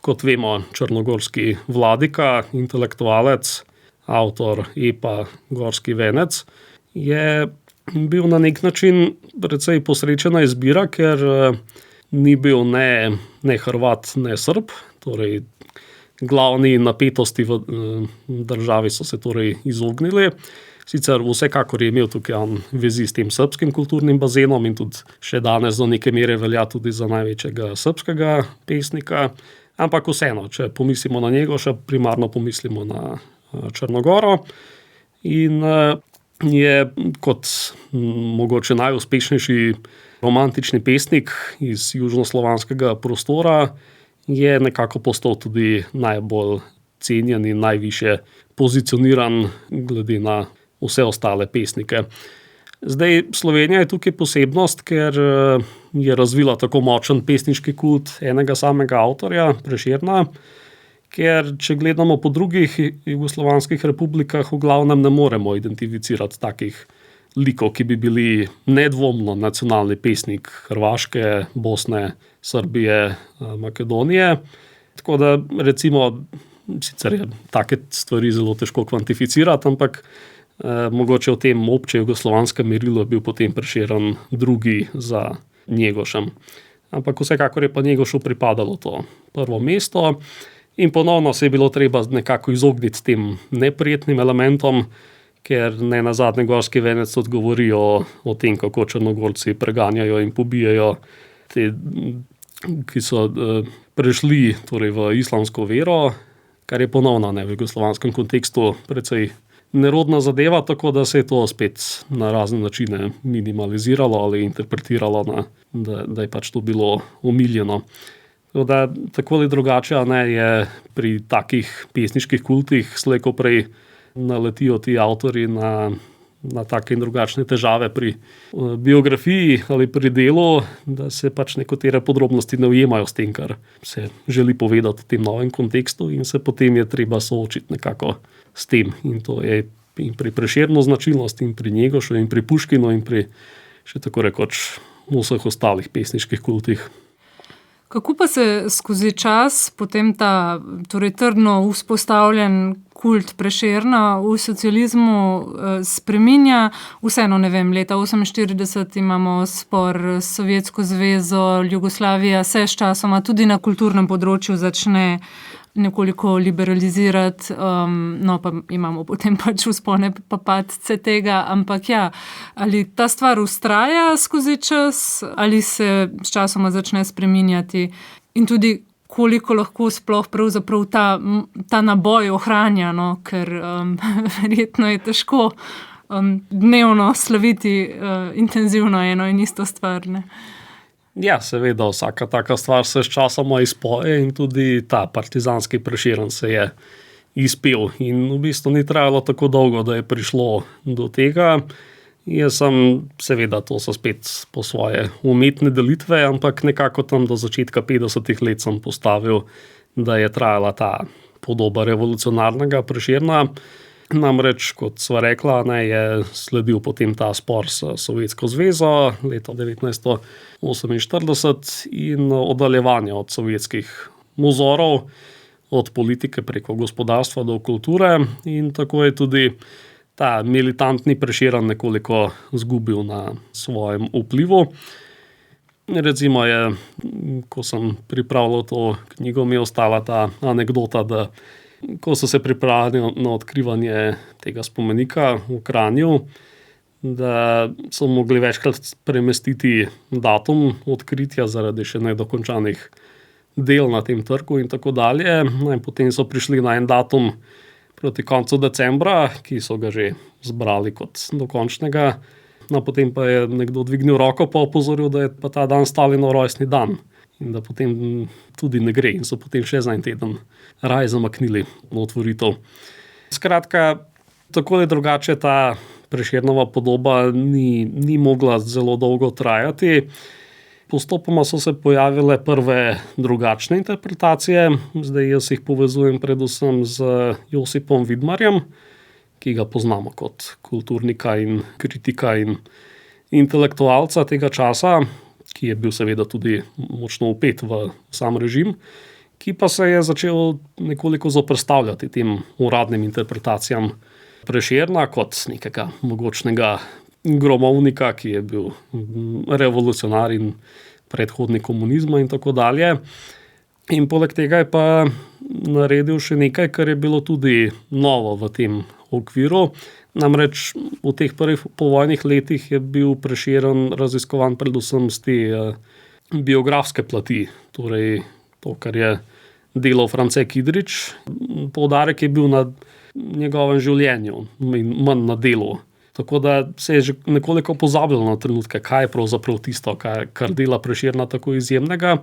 Speaker 3: kot vemo, črnogorski vladika, intelektualec, avtor epa Gorski venec, je bil na nek način precej posrečena izbira, ker ni bil ne Hrvat, ne Srb, torej glavni napetosti v državi so se torej izognili. Sicer vsekakor je imel tukaj on vezi s tem srbskim kulturnim bazenom in tudi še danes do neke mere velja tudi za največjega srbskega pesnika, ampak vseeno, če pomislimo na Njegoša, primarno pomislimo na Črnogoro in je kot mogoče najuspešnejši romantični pesnik iz južnoslovanskega prostora je nekako postal tudi najbolj cenjen in najvišje pozicioniran glede na vse ostale pesnike. Zdaj, Slovenija je tukaj posebnost, ker je razvila tako močen pesniški kult enega samega avtorja, Prešerna, ker če gledamo po drugih jugoslovanskih republikah, v glavnem ne moremo identificirati takih likov, ki bi bili nedvomno nacionalni pesnik Hrvaške, Bosne, Srbije, Makedonije. Tako da recimo, sicer je take stvari zelo težko kvantificirati, ampak mogoče v tem obče jugoslovanskem merilu je bil potem Prešeren drugi za Njegošem. Ampak vsekakor je pa Njegošu pripadalo to prvo mesto in ponovno se je bilo treba nekako izogniti tem neprijetnim elementom, ker ne nazadnje Gorski venec odgovori o tem, kako Črnogorci preganjajo in pobijajo te, ki so prešli torej v islamsko vero, kar je ponovno v jugoslovanskem kontekstu precej nerodna zadeva, tako da se je to spet na razne načine minimaliziralo ali interpretiralo, da je pač to bilo omiljeno. Tako ali drugače je pri takih pesniških kultih slej ko prej naletijo ti avtorji na take in drugačne težave pri biografiji ali pri delu, da se pač nekatere podrobnosti ne ujemajo s tem, kar se želi povedati v tem novem kontekstu in se potem je treba soočiti nekako s tem. In to je in pri Prešernu značilnost in pri Njegošu in pri Puškinu in pri še tako rekoč vseh ostalih pesniških kultih.
Speaker 2: Kako pa se skozi čas potem ta torej trdno vzpostavljen kult Prešerna v socializmu spreminja? Vseeno, ne vem, leta 1948 imamo spor s Sovjetsko zvezo, Jugoslavija se sčasoma tudi na kulturnem področju začne nekoliko liberalizirati, no pa imamo potem pač vzpone pa padce tega, ampak ja, ali ta stvar vztraja skozi čas, ali se sčasoma začne spreminjati in tudi koliko lahko sploh pravzaprav ta naboj ohranja, no, ker verjetno je težko dnevno slaviti intenzivno eno in isto stvar, ne.
Speaker 3: Ja, seveda, vsaka taka stvar se sčasoma izpoje in tudi ta partizanski Prešeren se je izpel. In v bistvu ni trajalo tako dolgo, da je prišlo do tega. Jaz sem, seveda, to so spet po svoje umetne delitve, ampak nekako tam do začetka 50. let sem postavil, da je trajala ta podoba revolucionarnega Prešerna. Namreč, kot sva rekla, je sledil potem ta spor s Sovjetsko zvezo leta 1948 in oddaljevanje od sovjetskih vzorov, od politike preko gospodarstva do kulture, in tako je tudi ta militantni Prešeren nekoliko zgubil na svojem vplivu. Recimo ko sem pripravljal to knjigo, mi je ostala ta anekdota, da ko so se pripravili na odkrivanje tega spomenika v Kranju, da so mogli večkrat premestiti datum odkritja zaradi še nedokončanih del na tem trgu in tako dalje. In potem so prišli na en datum proti koncu decembra, ki so ga že zbrali kot dokončnega. No, potem pa je nekdo dvignil roko pa opozoril, da je pa ta dan Stalinov rojstni dan. In da potem tudi ne gre in so potem še za en teden raje zamaknili na otvoritev. Skratka, tako ali drugače ta Prešernova podoba ni mogla zelo dolgo trajati. Postopoma so se pojavile prve drugačne interpretacije. Zdaj jaz jih povezujem predvsem z Josipom Vidmarjem, ki ga poznamo kot kulturnika in kritika in intelektualca tega časa, ki je bil seveda tudi močno vpet v sam režim, ki pa se je začel nekoliko zoperstavljati tem uradnim interpretacijam Prešerna kot nekega mogočnega gromovnika, ki je bil revolucionar in predhodnik komunizma in tako dalje. In poleg tega je pa naredil še nekaj, kar je bilo tudi novo v tem okviru. Namreč v teh prvih povojnih letih je bil Prešeren raziskovan predvsem z te biografske plati, torej to, kar je delal France Kidrič. Poudarek je bil na njegovem življenju in manj na delu. Tako da se je že nekoliko pozabilo na trenutke, kaj je pravzaprav tisto, kar dela Prešerna tako izjemnega,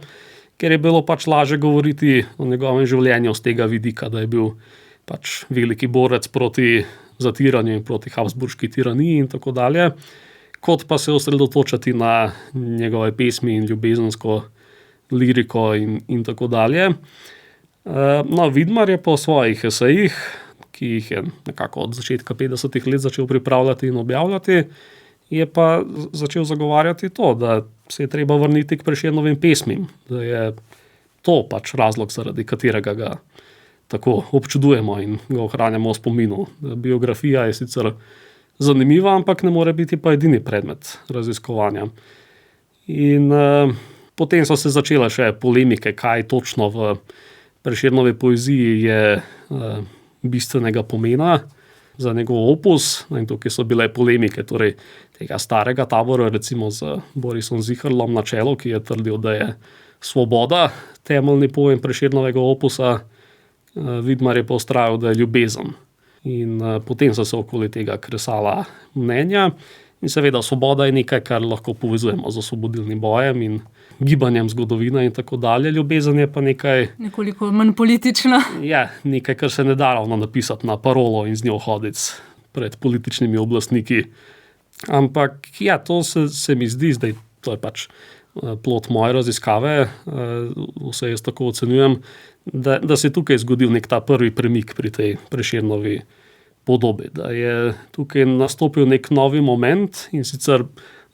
Speaker 3: ker je bilo pač lažje govoriti o njegovem življenju z tega vidika, da je bil pač veliki borec proti zatiranju in proti habsburški tiraniji in tako dalje, kot pa se osredotočati na njegove pesmi in ljubezensko liriko in tako dalje. No, Vidmar je po svojih esejih, ki jih je nekako od začetka 50. let začel pripravljati in objavljati, je pa začel zagovarjati to, da se je treba vrniti k Prešernovim pesmim, da je to pač razlog, zaradi katerega ga tako občudujemo in ga ohranjamo v spominu. Biografija je sicer zanimiva, ampak ne more biti pa edini predmet raziskovanja. In potem so se začele še polemike, kaj točno v Prešernovi poeziji je bistvenega pomena za njegov opus. In tukaj so bile polemike torej tega starega tabora, recimo z Borisom Ziherlom na čelu, ki je trdil, da je svoboda temeljni pojem Prešernovega opusa. Vidmar je pa vztrajal, da je ljubezen. In potem so se okoli tega kresala mnenja. In seveda svoboda je nekaj, kar lahko povezujemo z osvobodilnim bojem in gibanjem zgodovine in tako dalje. Ljubezen je pa nekaj...
Speaker 2: Nekoliko manj politično.
Speaker 3: Ja, nekaj, kar se ne da ravno napisati na parolo in z njo hoditi pred političnimi oblastniki. Ampak ja, to se mi zdi, zdaj to je pač plod moje raziskave, vse jaz tako ocenjujem, da se je tukaj zgodil nek ta prvi premik pri tej Prešernovi podobi, da je tukaj nastopil nek novi moment in sicer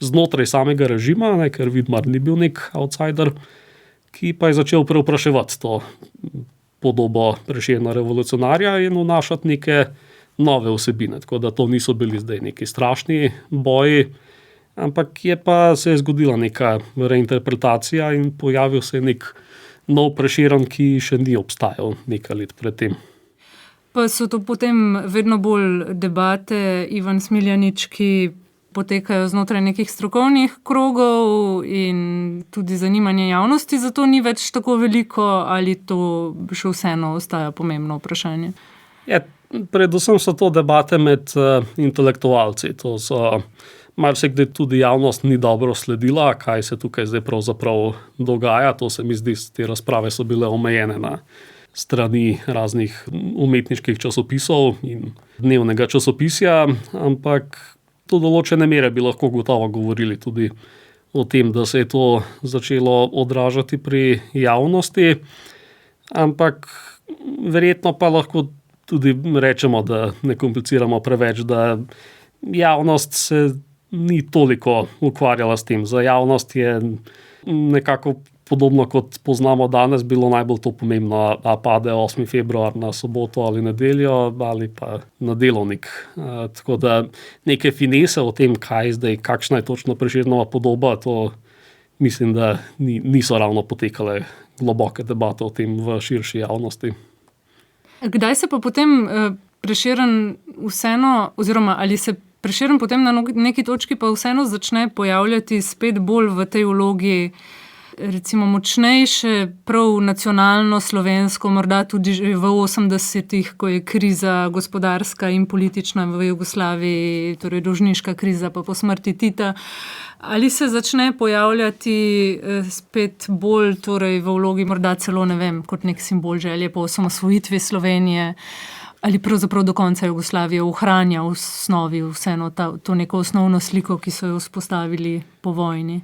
Speaker 3: znotraj samega režima, ker Vidmar ni bil nek outsider, ki pa je začel preupraševati to podobo Prešerna revolucionarja in vnašati neke nove vsebine, tako da to niso bili zdaj neki strašni boji, ampak se je zgodila neka reinterpretacija in pojavil se je nek nov Prešeren, ki še ni obstajal nekaj let pred tem.
Speaker 2: Pa so to potem vedno bolj debate, Ivan Smiljanić, ki potekajo znotraj nekih strokovnih krogov in tudi zanimanje javnosti, zato ni več tako veliko, ali to še vseeno ostaja pomembno vprašanje?
Speaker 3: Ja, predvsem so to debate med intelektualci. To so marsikdaj tudi javnost ni dobro sledila, kaj se tukaj zdaj pravzaprav dogaja. To se mi zdi, te razprave so bile omejene na strani raznih umetniških časopisov in dnevnega časopisja, ampak do določene mere bi lahko gotovo govorili tudi o tem, da se je to začelo odražati pri javnosti, ampak verjetno pa lahko tudi rečemo, da ne kompliciramo preveč, da javnost se ni toliko ukvarjala s tem. Za javnost je nekako podobno, kot poznamo danes, bilo najbolj to pomembno, da pade 8. februar na soboto ali nedeljo ali pa na delovnik. Tako da neke finese o tem, kakšna je točno Prešernova podoba, to mislim, da niso ravno potekale globoke debate o tem v širši javnosti.
Speaker 2: Kdaj se pa potem Prešeren vseeno, oziroma ali se Prešeren potem na neki točki pa vseeno začne pojavljati spet bolj v tej vlogi, recimo močnejše, prav nacionalno, slovensko, morda tudi že v 80-ih, ko je kriza gospodarska in politična v Jugoslaviji, torej dolžniška kriza pa po smrti Tita, ali se začne pojavljati spet bolj torej v vlogi morda celo, ne vem, kot nek simbol želje po osamosvojitvi Slovenije, ali pravzaprav do konca Jugoslavije ohranja v osnovi vseeno to neko osnovno sliko, ki so jo vzpostavili po vojni?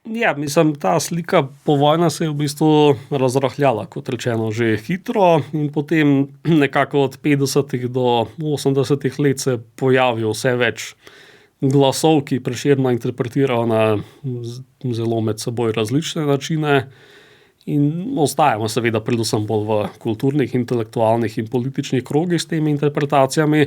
Speaker 3: Ja, mislim, ta slika povojna se je v bistvu razrahljala, kot rečeno, že hitro in potem nekako od 50. do 80. let se pojavil vse več glasov, ki Prešerna interpretirajo na zelo med seboj različne načine in ostajamo seveda predvsem bolj v kulturnih, intelektualnih in političnih krogih s temi interpretacijami,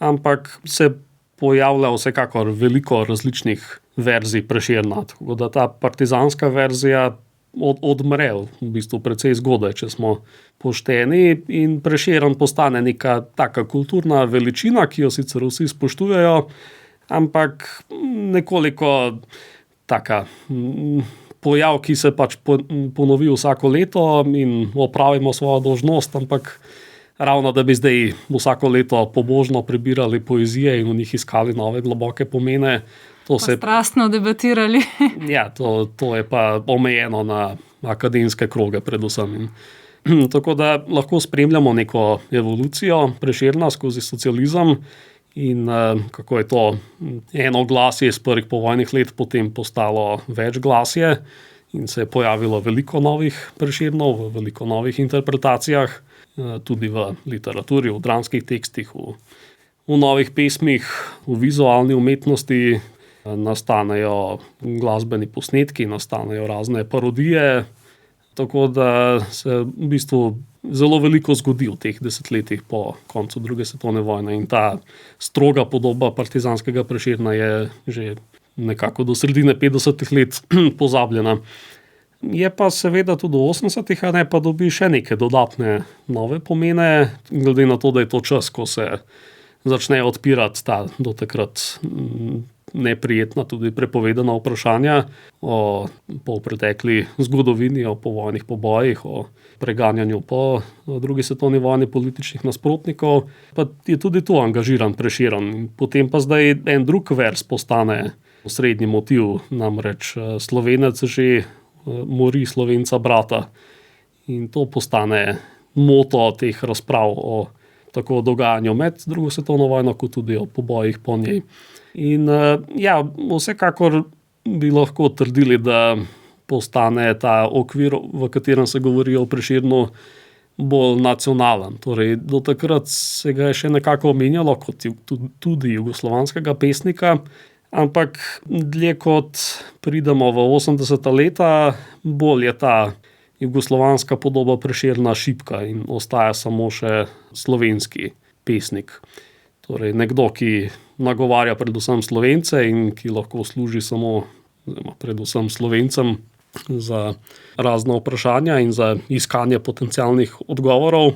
Speaker 3: ampak se pojavlja vsekakor veliko različnih verzij Prešerna. Tako da ta partizanska verzija odmre v bistvu precej zgodaj, če smo pošteni, in Prešeren postane neka taka kulturna veličina, ki jo sicer vsi spoštujejo, ampak nekoliko taka pojav, ki se pač ponovi vsako leto in opravimo svojo dolžnost, ampak ravno da bi zdaj vsako leto pobožno prebirali poezije in v njih iskali nove globoke pomene, to se
Speaker 2: strastno debatirali.
Speaker 3: Ja, to je pa omejeno na akademske kroge predvsem. Tako da lahko spremljamo neko evolucijo Prešerna skozi socializem in kako je to eno glasje iz prvih povojnih let potem postalo več glasje in se je pojavilo veliko novih Prešernov v veliko novih interpretacijah, tudi v literaturi, v dramskih tekstih, v novih pesmih, v vizualni umetnosti. Nastanejo glasbeni posnetki, nastanejo razne parodije, tako da se v bistvu zelo veliko zgodi v teh desetletjih po koncu druge svetovne vojne in ta stroga podoba partizanskega Prešerna je že nekako do sredine 50. let pozabljena. Je pa seveda tudi v 80. pa dobi še neke dodatne nove pomene, glede na to, da je to čas, ko se začne odpirati ta do takrat neprijetna, tudi prepovedana vprašanja o polpretekli zgodovini, o povojnih pobojih, o preganjanju po drugi svetovni vojni političnih nasprotnikov, pa je tudi tu angažiran Prešeren. Potem pa zdaj en drug vers postane osrednji motiv, namreč Slovenec že mori Slovenca brata. In to postane moto teh razprav o tako dogajanju med drugo svetovno vojno, kot tudi o pobojih po njej. In ja, vsekakor bi lahko trdili, da postane ta okvir, v katerem se govori o Prešernu, bolj nacionalen. Torej, do takrat se ga je še nekako omenjalo kot tudi jugoslovanskega pesnika, ampak dlje kot pridemo v 80. leta, bolj je ta jugoslovanska podoba Prešerna šibka in ostaja samo še slovenski pesnik. Torej, nekdo, ki nagovarja predvsem Slovence in ki lahko služi samo predvsem Slovencem za razna vprašanja in za iskanje potencialnih odgovorov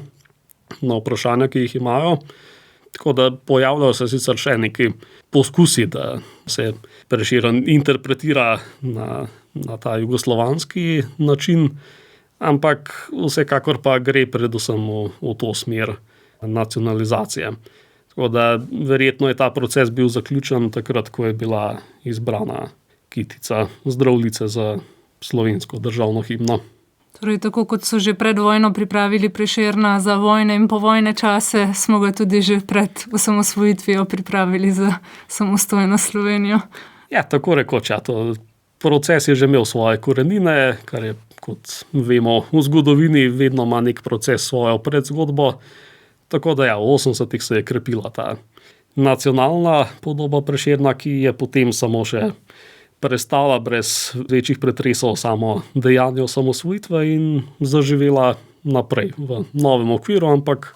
Speaker 3: na vprašanja, ki jih imajo. Tako da pojavljajo se sicer še neki poskusi, da se Prešeren interpretira na ta jugoslovanski način, ampak vsekakor pa gre predvsem v to smer nacionalizacije. Tako da verjetno je ta proces bil zaključen takrat, ko je bila izbrana kitica Zdravljice za slovensko državno himno.
Speaker 2: Torej, tako kot so že pred vojno pripravili Prešerna za vojne in povojne čase, smo ga tudi že pred osamosvojitvijo pripravili za samostojno Slovenijo.
Speaker 3: Ja, tako rekoč, ja, proces je že imel svoje korenine, kar je, kot vemo, v zgodovini vedno ima nek proces svojo predzgodbo. Tako da ja, v 80-ih se je krepila ta nacionalna podoba Prešerna, ki je potem samo še prestala brez večjih pretresov samo dejanje osamosvojitve in zaživela naprej v novem okviru, ampak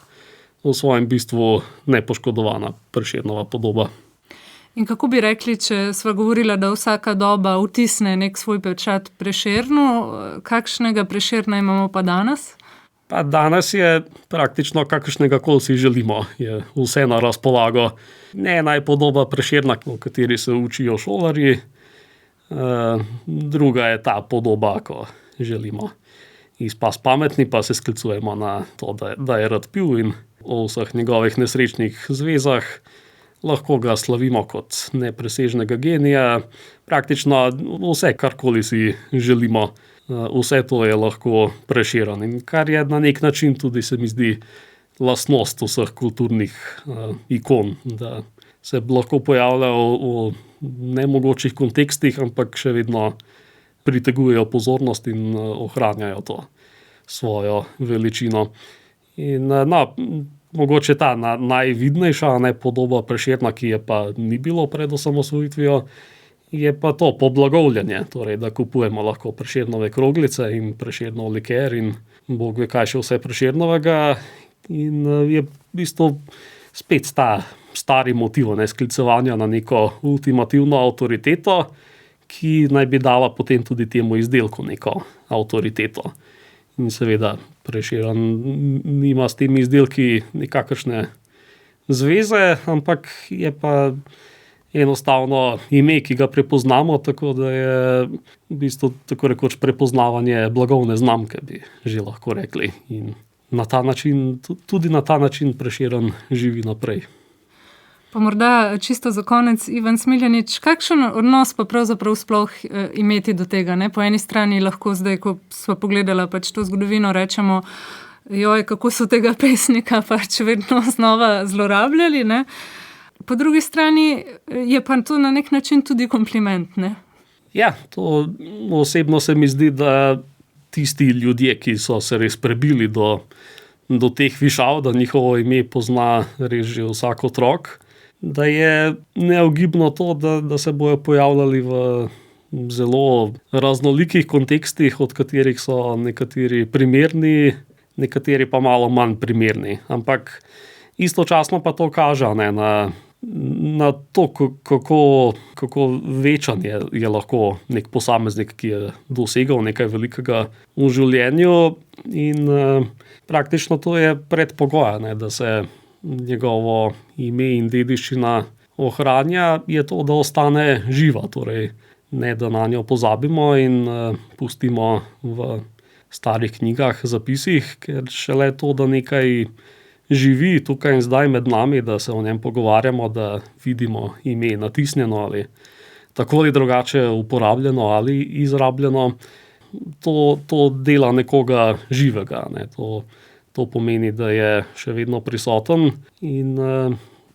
Speaker 3: v svojem bistvu nepoškodovana Prešernova podoba.
Speaker 2: In kako bi rekli, če sva govorila, da vsaka doba vtisne nek svoj pečat Prešernu, kakšnega Prešerna imamo pa danes?
Speaker 3: Pa danes je praktično kakršnega koli si želimo, je vse na razpolago. Ne najpodoba Prešerna, o kateri se učijo šolarji, druga je ta podoba, ko želimo izpasti pametni, pa se sklicujemo na to, da je rad pil in o vseh njegovih nesrečnih zvezah. Lahko ga slavimo kot nepresežnega genija, praktično vse, karkoli si želimo. Vse to je lahko Prešeren in kar je na nek način tudi, se mi zdi, lastnost vseh kulturnih ikon, da se lahko pojavljajo v nemogočih kontekstih, ampak še vedno pritegujejo pozornost in ohranjajo to svojo veličino. In mogoče ta najvidnejša podoba Prešerna, ki je pa ni bilo pred osamosvojitvijo, je pa to poblagovljanje, torej da kupujemo lahko Prešernove kroglice in Prešernov liker in bog ve kaj še vse Prešernovega. In je v bistvu spet ta stari motiv sklicevanja na neko ultimativno avtoriteto, ki naj bi dala potem tudi temu izdelku neko avtoriteto. In seveda Prešeren nima s temi izdelki nikakršne zveze, ampak je pa enostavno ime, ki ga prepoznamo, tako da je v bistvu tako rekoč prepoznavanje blagovne znamke, bi že lahko rekli. In na ta način, tudi na ta način Prešeren živi naprej.
Speaker 2: Pa morda čisto za konec, Ivan Smiljanić, kakšen odnos pa pravzaprav sploh imeti do tega? Ne? Po eni strani lahko zdaj, ko sva pogledala pač to zgodovino, rečemo, joj, kako so tega pesnika pač vedno znova zlorabljali, ne? Po drugi strani je pa to na nek način tudi kompliment, ne?
Speaker 3: Ja, to osebno se mi zdi, da tisti ljudje, ki so se res prebili do teh višav, da njihovo ime pozna res že vsak otrok, da je neogibno to, da se bojo pojavljali v zelo raznolikih kontekstih, od katerih so nekateri primerni, nekateri pa malo manj primerni. Ampak istočasno pa to kaže na to, kako večan je lahko nek posameznik, ki je dosegal nekaj velikega v življenju, in praktično to je predpogoj, da se njegovo ime in dediščina ohranja, je to, da ostane živa, torej ne da na njo pozabimo in pustimo v starih knjigah, zapisih, ker šele to, da nekaj živi tukaj in zdaj med nami, da se o njem pogovarjamo, da vidimo ime natisnjeno ali tako ali drugače uporabljeno ali izrabljeno, to dela nekoga živega. Ne. To pomeni, da je še vedno prisoten in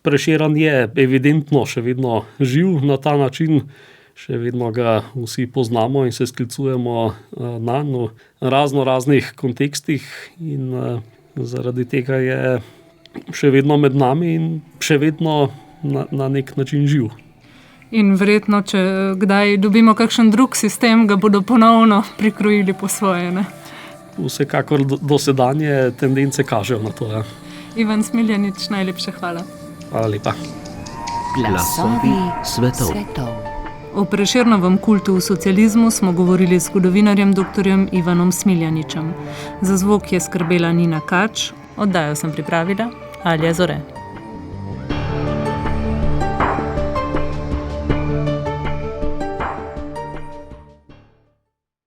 Speaker 3: Prešeren je evidentno še vedno živ na ta način, še vedno ga vsi poznamo in se sklicujemo nanj v raznih kontekstih in zaradi tega je še vedno med nami in še vedno na nek način živ.
Speaker 2: In verjetno, če kdaj dobimo kakšen drug sistem, ga bodo ponovno prikrojili po svoje, ne?
Speaker 3: Vsekakor dosedanje tendence kažejo na to. Ja.
Speaker 2: Ivan Smiljanić, najlepša hvala.
Speaker 3: Hvala lepa.
Speaker 1: Glasovi svetov.
Speaker 2: O Prešernovem kultu v socializmu smo govorili z zgodovinarjem dr. Ivanom Smiljanićem. Za zvok je skrbela Nina Kač, oddajo sem pripravila Alja Zore.